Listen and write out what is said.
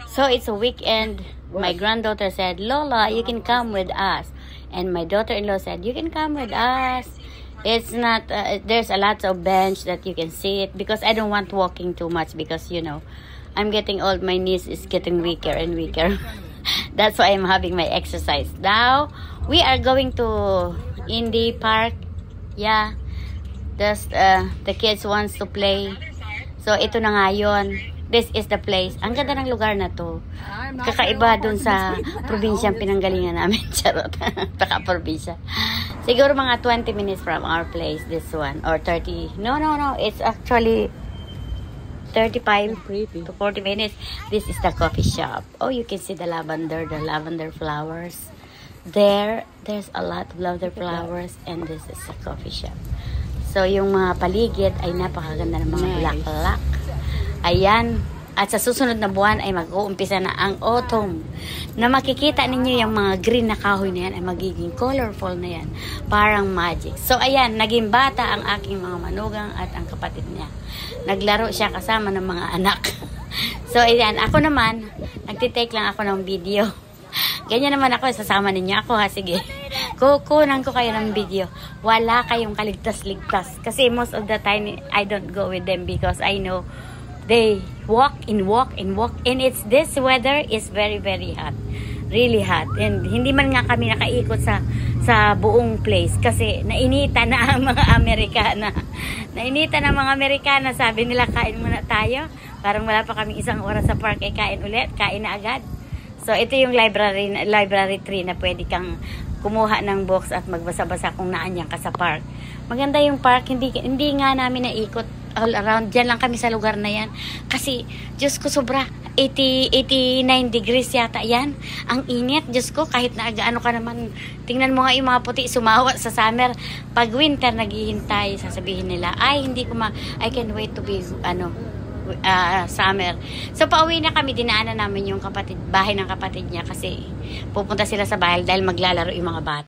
So it's a weekend. My granddaughter said, Lola, you can come with us. And my daughter-in-law said, you can come with us. It's not, there's a lot of bench that you can sit. Because I don't want walking too much. Because, you know, I'm getting old. My knees is getting weaker and weaker. That's why I'm having my exercise. Now, we are going to Indy Park. Yeah. The kids wants to play. So, ito na nga yun. This is the place. Ang ganda ng lugar na to. Kakaiba dun sa probinsyang pinanggalingan namin. Charot. Taka-probinsya. Siguro mga 20 minutes from our place, this one. Or 30. No. It's actually 35 to 40 minutes. This is the coffee shop. Oh, you can see the lavender flowers. There's a lot of lavender flowers. And this is the coffee shop. So, yung mga paligid ay napakaganda ng mga bulaklak. Ayan. At sa susunod na buwan ay mag-uumpisa na ang autumn. Na makikita ninyo yung mga green na kahoy na yan ay magiging colorful na yan. Parang magic. So, ayan. Naging bata ang aking mga manugang at ang kapatid niya. Naglaro siya kasama ng mga anak. So, ayan. Ako naman, nagtitake lang ako ng video. Ganyan naman ako. Sasama ninyo ako ha. Sige. Kukunan ko kayo ng video. Wala kayong kaligtas-ligtas. Kasi most of the time, I don't go with them because I know they walk. And this weather is very, very hot. Really hot. And hindi man nga kami nakaikot sa buong place. Kasi nainita na ang mga Amerikana. Nainita na mga Amerikana. Sabi nila, kain muna tayo. Parang wala pa kami isang oras sa park. Kain ulit. Kain na agad. So, ito yung library tree na pwede kang kumuha ng books at magbasa-basa kung naanyan ka sa park. Maganda yung park. Hindi nga namin naikot all around. Diyan lang kami sa lugar na yan. Kasi, Diyos ko, sobra. 89 degrees yata yan. Ang init. Diyos ko, kahit na ano ka naman. Tingnan mo nga yung mga puti sumawa sa summer. Pag winter, naghihintay. Sasabihin nila, ay, hindi ko I can wait to be, summer. So, pauwi na kami. Dinaanan namin yung bahay ng kapatid niya kasi pupunta sila sa bahay dahil maglalaro yung mga bata.